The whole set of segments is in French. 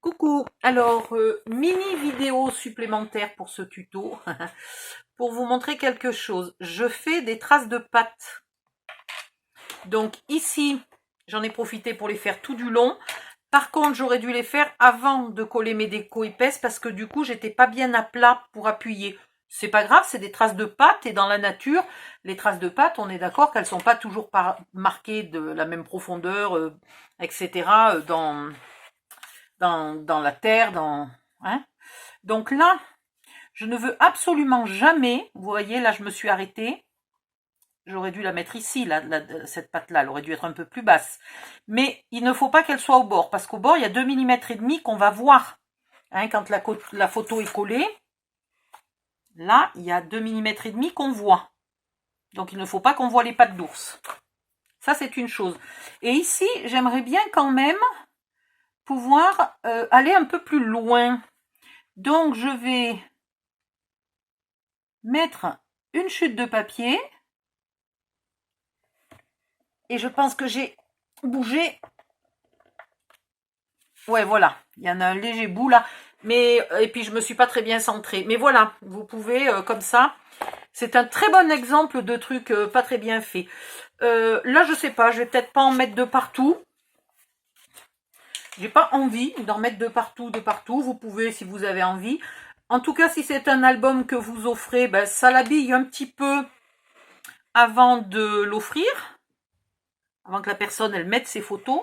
Coucou, alors mini vidéo supplémentaire pour ce tuto, pour vous montrer quelque chose. Je fais des traces de pâte. Donc ici, j'en ai profité pour les faire tout du long. Par contre, j'aurais dû les faire avant de coller mes décos épaisses parce que du coup, j'étais pas bien à plat pour appuyer. C'est pas grave, c'est des traces de pâte et dans la nature, les traces de pâte, on est d'accord qu'elles sont pas toujours marquées de la même profondeur, etc. Dans la terre, hein. Donc là, je ne veux absolument jamais, vous voyez, là je me suis arrêtée, j'aurais dû la mettre ici, cette pâte-là, elle aurait dû être un peu plus basse. Mais il ne faut pas qu'elle soit au bord, parce qu'au bord, il y a 2,5 mm qu'on va voir, hein, quand la photo est collée. Là, il y a 2,5 mm qu'on voit. Donc il ne faut pas qu'on voit les pattes d'ours. Ça, c'est une chose. Et ici, j'aimerais bien quand même pouvoir aller un peu plus loin. Donc, je vais mettre une chute de papier. Et je pense que j'ai bougé. Ouais, voilà. Il y en a un léger bout là. Mais, et puis, je me suis pas très bien centrée. Mais voilà, vous pouvez, comme ça. C'est un très bon exemple de truc pas très bien fait. Là, je sais pas. Je vais peut-être pas en mettre de partout. J'ai pas envie d'en mettre de partout, de partout. Vous pouvez si vous avez envie. En tout cas, si c'est un album que vous offrez, ben, ça l'habille un petit peu avant de l'offrir. Avant que la personne, elle mette ses photos.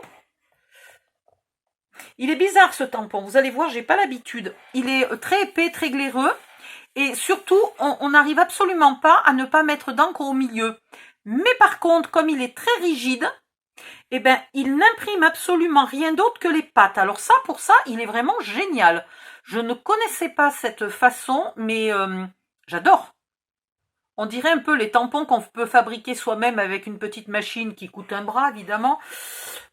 Il est bizarre ce tampon, vous allez voir, j'ai pas l'habitude. Il est très épais, très glaireux. Et surtout, on n'arrive absolument pas à ne pas mettre d'encre au milieu. Mais par contre, comme il est très rigide, eh ben, il n'imprime absolument rien d'autre que les pattes. Alors ça, pour ça, il est vraiment génial. Je ne connaissais pas cette façon, mais j'adore. On dirait un peu les tampons qu'on peut fabriquer soi-même avec une petite machine qui coûte un bras, évidemment.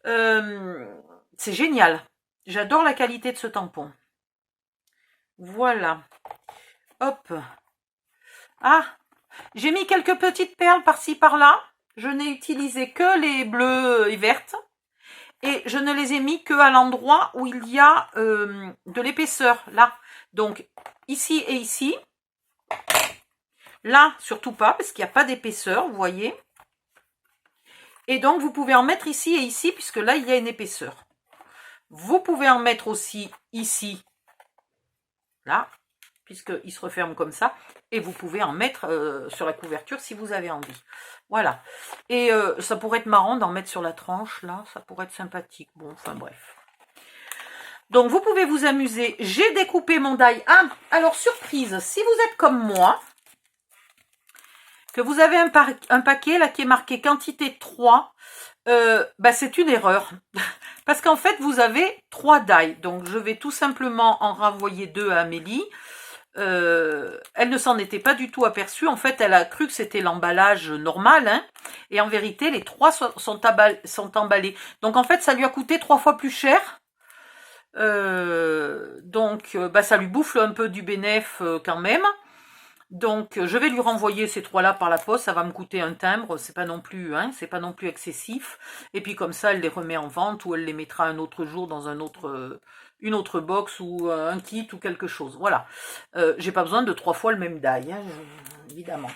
C'est génial. J'adore la qualité de ce tampon. Voilà. Hop. Ah, j'ai mis quelques petites perles par-ci par-là. Je n'ai utilisé que les bleues et vertes. Et je ne les ai mis que à l'endroit où il y a de l'épaisseur. Là. Donc, ici et ici. Là, surtout pas, parce qu'il n'y a pas d'épaisseur, vous voyez. Et donc, vous pouvez en mettre ici et ici, puisque là, il y a une épaisseur. Vous pouvez en mettre aussi ici, là, puisqu'il se referme comme ça. Et vous pouvez en mettre sur la couverture si vous avez envie. Voilà. Et ça pourrait être marrant d'en mettre sur la tranche, là. Ça pourrait être sympathique. Bon, enfin bref. Donc, vous pouvez vous amuser. J'ai découpé mon die. Ah, alors, surprise, si vous êtes comme moi, que vous avez un paquet, là, qui est marqué quantité 3, bah, c'est une erreur. Parce qu'en fait, vous avez 3 die. Donc, je vais tout simplement en renvoyer 2 à Amélie. Elle ne s'en était pas du tout aperçue. En fait, elle a cru que c'était l'emballage normal. Hein, et en vérité, les 3 sont emballés. Donc, en fait, ça lui a coûté 3 fois plus cher. Donc, bah, ça lui bouffe un peu du bénéf quand même. Donc, je vais lui renvoyer ces 3-là par la poste. Ça va me coûter un timbre. C'est pas non plus, hein, c'est pas non plus excessif. Et puis comme ça, elle les remet en vente ou elle les mettra un autre jour dans une autre box ou un kit ou quelque chose. Voilà. J'ai pas besoin de 3 fois le même die, hein, évidemment.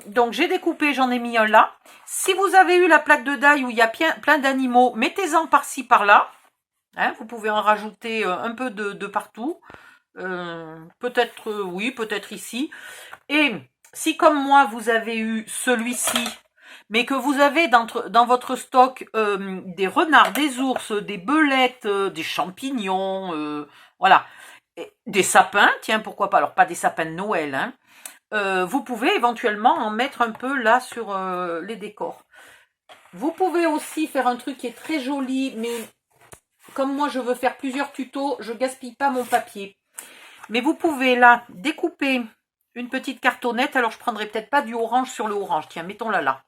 Donc j'ai découpé, j'en ai mis un là. Si vous avez eu la plaque de die où il y a plein d'animaux, mettez-en par-ci par-là. Hein, vous pouvez en rajouter un peu de partout. Peut-être oui, peut-être ici. Et si comme moi vous avez eu celui-ci, mais que vous avez dans votre stock des renards, des ours, des belettes, des champignons, voilà, et des sapins, tiens pourquoi pas, alors pas des sapins de Noël, hein, vous pouvez éventuellement en mettre un peu là sur les décors. Vous pouvez aussi faire un truc qui est très joli, mais comme moi je veux faire plusieurs tutos, je gaspille pas mon papier. Mais vous pouvez là découper une petite cartonnette. Alors je prendrai peut-être pas du orange sur le orange. Tiens, mettons-la là.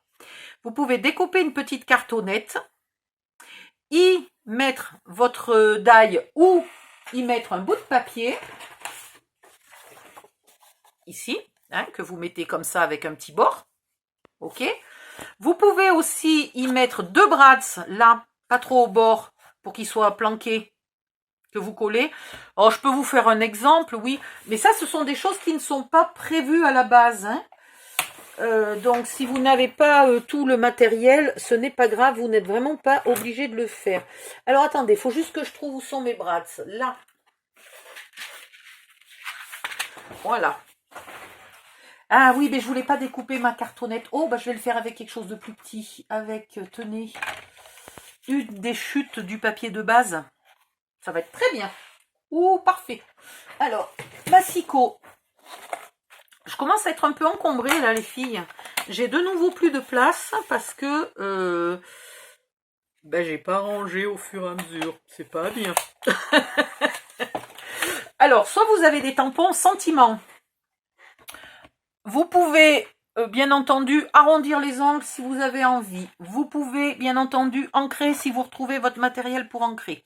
Vous pouvez découper une petite cartonnette, y mettre votre die ou y mettre un bout de papier. Ici, hein, que vous mettez comme ça avec un petit bord. Ok. Vous pouvez aussi y mettre 2 brads là, pas trop au bord, pour qu'ils soient planqués que vous collez. Oh, je peux vous faire un exemple, oui. Mais ça, ce sont des choses qui ne sont pas prévues à la base. Hein. Donc, si vous n'avez pas tout le matériel, ce n'est pas grave. Vous n'êtes vraiment pas obligé de le faire. Alors, attendez, il faut juste que je trouve où sont mes brads. Là. Voilà. Ah oui, mais je voulais pas découper ma cartonnette. Oh, bah je vais le faire avec quelque chose de plus petit. Avec, tenez, une des chutes du papier de base. Ça va être très bien. Ouh, parfait. Alors, massicot. Je commence à être un peu encombrée là, les filles. J'ai de nouveau plus de place parce que ben, j'ai pas rangé au fur et à mesure. C'est pas bien. Alors, soit vous avez des tampons sentiments. Vous pouvez, bien entendu, arrondir les angles si vous avez envie. Vous pouvez, bien entendu, ancrer si vous retrouvez votre matériel pour ancrer.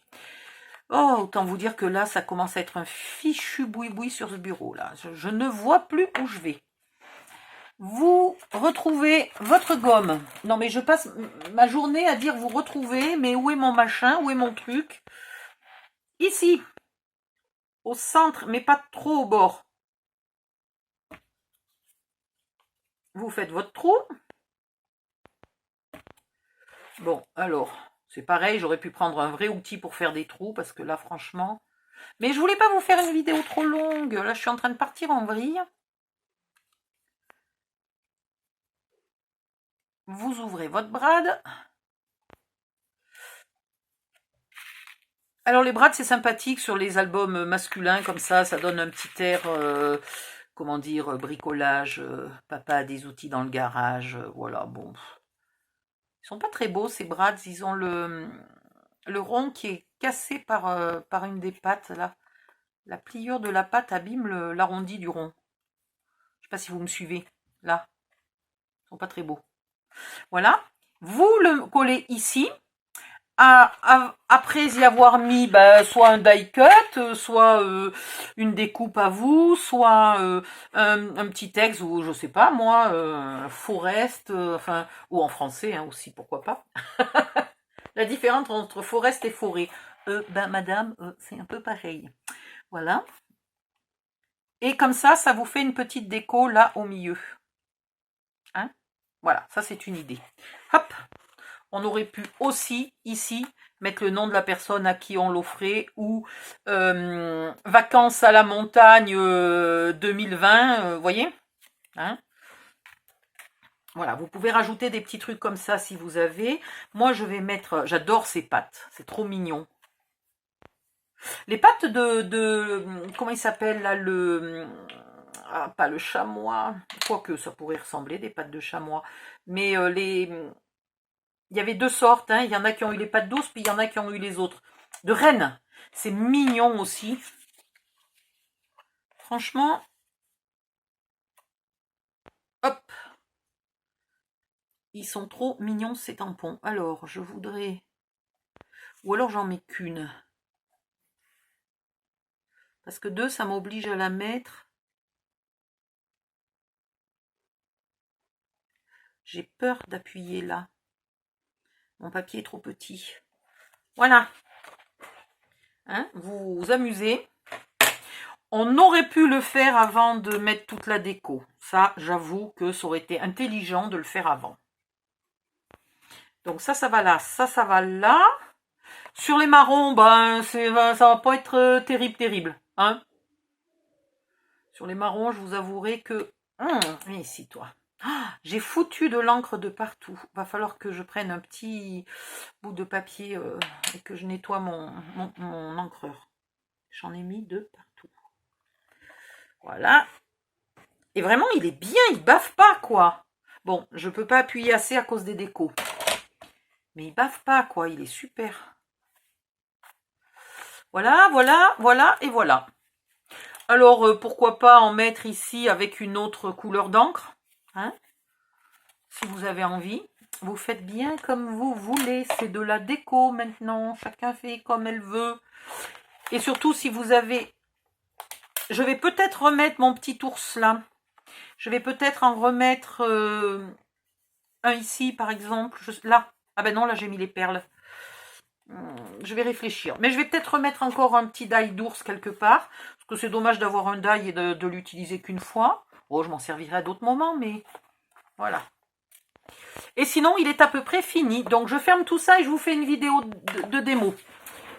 Oh, autant vous dire que là, ça commence à être un fichu boui-boui sur ce bureau, là. Je ne vois plus où je vais. Vous retrouvez votre gomme. Non, mais je passe ma journée à dire vous retrouvez, mais où est mon machin, où est mon truc? Ici, au centre, mais pas trop au bord. Vous faites votre trou. Bon, alors, c'est pareil, j'aurais pu prendre un vrai outil pour faire des trous, parce que là, franchement... Mais je voulais pas vous faire une vidéo trop longue. Là, je suis en train de partir en vrille. Vous ouvrez votre brad. Alors, les brads, c'est sympathique sur les albums masculins, comme ça donne un petit air... comment dire, bricolage, papa a des outils dans le garage, voilà, bon. Ils sont pas très beaux, ces brads, ils ont le rond qui est cassé par une des pattes, là. La pliure de la patte abîme l'arrondi du rond. Je sais pas si vous me suivez, là. Ils sont pas très beaux. Voilà. Vous le collez ici. Après y avoir mis soit un die cut, soit une découpe à vous, soit un petit texte ou je sais pas moi, forest, enfin ou en français hein, aussi pourquoi pas. La différence entre forest et forêt, madame, c'est un peu pareil. Voilà. Et comme ça vous fait une petite déco là au milieu. Hein, voilà, ça c'est une idée. Hop. On aurait pu aussi, ici, mettre le nom de la personne à qui on l'offrait ou vacances à la montagne 2020, vous voyez hein. Voilà, vous pouvez rajouter des petits trucs comme ça si vous avez. Moi, je vais mettre... J'adore ces pâtes, c'est trop mignon. Les pâtes de comment il s'appelle là, ah, pas le chamois, quoique ça pourrait ressembler, des pâtes de chamois. Mais il y avait deux sortes, hein. Il y en a qui ont eu les pâtes douces, puis il y en a qui ont eu les autres. De Rennes, c'est mignon aussi. Franchement, hop, ils sont trop mignons ces tampons. Alors, je voudrais... Ou alors j'en mets qu'une. Parce que deux, ça m'oblige à la mettre. J'ai peur d'appuyer là. Mon papier est trop petit. Voilà. Hein, vous vous amusez. On aurait pu le faire avant de mettre toute la déco. Ça, j'avoue que ça aurait été intelligent de le faire avant. Donc ça va là. Ça va là. Sur les marrons, ben, ça va pas être terrible. Hein. Sur les marrons, je vous avouerai que... viens ici, toi. J'ai foutu de l'encre de partout. Va falloir que je prenne un petit bout de papier et que je nettoie mon encreur. J'en ai mis de partout. Voilà. Et vraiment, il est bien, il baffe pas, quoi. Bon, je peux pas appuyer assez à cause des décos. Mais il baffe pas, quoi. Il est super. Voilà, et voilà. Alors, pourquoi pas en mettre ici avec une autre couleur d'encre, hein, si vous avez envie. Vous faites bien comme vous voulez. C'est de la déco maintenant. Chacun fait comme elle veut. Et surtout, si vous avez... Je vais peut-être remettre mon petit ours là. Je vais peut-être en remettre un ici, par exemple. Là. Ah ben non, là, j'ai mis les perles. Je vais réfléchir. Mais je vais peut-être remettre encore un petit die d'ours quelque part. Parce que c'est dommage d'avoir un die et de l'utiliser qu'une fois. Oh, je m'en servirai à d'autres moments, mais voilà. Et sinon, il est à peu près fini. Donc, je ferme tout ça et je vous fais une vidéo de démo.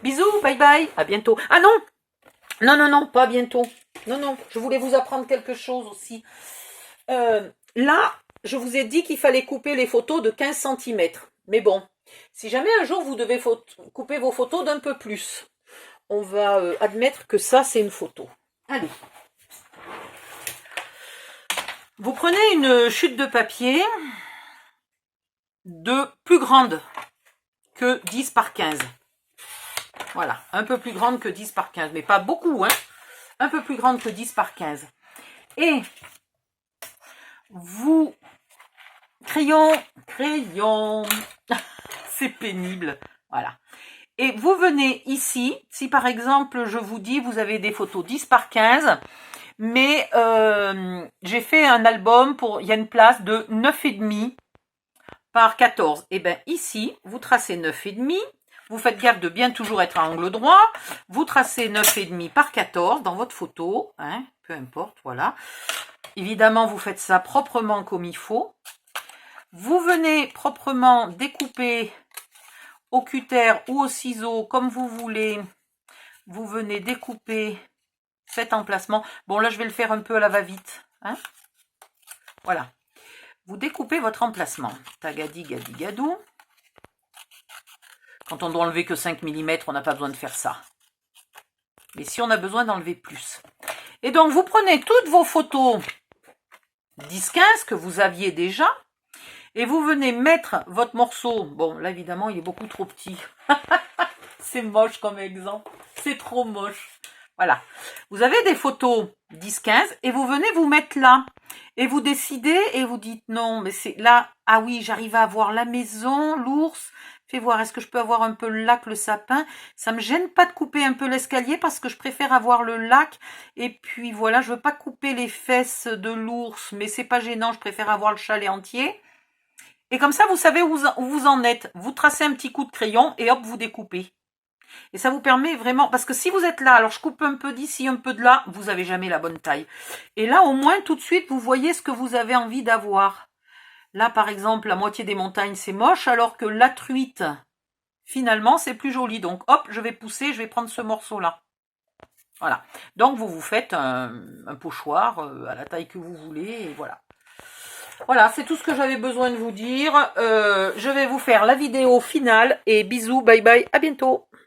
Bisous, bye bye, à bientôt. Ah non, non, pas bientôt. Non, je voulais vous apprendre quelque chose aussi. Là, je vous ai dit qu'il fallait couper les photos de 15 cm. Mais bon, si jamais un jour vous devez couper vos photos d'un peu plus, on va admettre que ça, c'est une photo. Allez. Vous prenez une chute de papier de plus grande que 10 par 15. Voilà, un peu plus grande que 10 par 15, mais pas beaucoup, hein. Un peu plus grande que 10 par 15. Et vous, crayon, c'est pénible, voilà. Et vous venez ici, si par exemple, je vous dis, vous avez des photos 10 par 15, mais j'ai fait un album, il y a une place de 9,5 par 14. Et bien ici, vous tracez 9,5, vous faites gaffe de bien toujours être à angle droit, vous tracez 9,5 par 14 dans votre photo, hein, peu importe, voilà. Évidemment, vous faites ça proprement comme il faut. Vous venez proprement découper au cutter ou au ciseau, comme vous voulez. Vous venez découper cet emplacement. Bon, là, je vais le faire un peu à la va-vite. Hein, voilà. Vous découpez votre emplacement. Tagadi, gadi, gadou. Quand on doit enlever que 5 mm, on n'a pas besoin de faire ça. Mais si on a besoin d'enlever plus. Et donc, vous prenez toutes vos photos 10-15 que vous aviez déjà. Et vous venez mettre votre morceau. Bon, là, évidemment, il est beaucoup trop petit. C'est moche comme exemple. C'est trop moche. Voilà. Vous avez des photos 10-15 et vous venez vous mettre là. Et vous décidez et vous dites non, mais c'est là. Ah oui, j'arrive à avoir la maison, l'ours. Fais voir, est-ce que je peux avoir un peu le lac, le sapin? Ça me gêne pas de couper un peu l'escalier parce que je préfère avoir le lac. Et puis voilà, je veux pas couper les fesses de l'ours, mais c'est pas gênant, je préfère avoir le chalet entier. Et comme ça, vous savez où vous en êtes. Vous tracez un petit coup de crayon et hop, vous découpez. Et ça vous permet vraiment, parce que si vous êtes là, alors je coupe un peu d'ici, un peu de là, vous n'avez jamais la bonne taille. Et là, au moins, tout de suite, vous voyez ce que vous avez envie d'avoir. Là, par exemple, la moitié des montagnes, c'est moche, alors que la truite, finalement, c'est plus joli. Donc, hop, je vais pousser, je vais prendre ce morceau-là. Voilà. Donc, vous vous faites un pochoir à la taille que vous voulez, et voilà. Voilà, c'est tout ce que j'avais besoin de vous dire. Je vais vous faire la vidéo finale, et bisous, bye bye, à bientôt.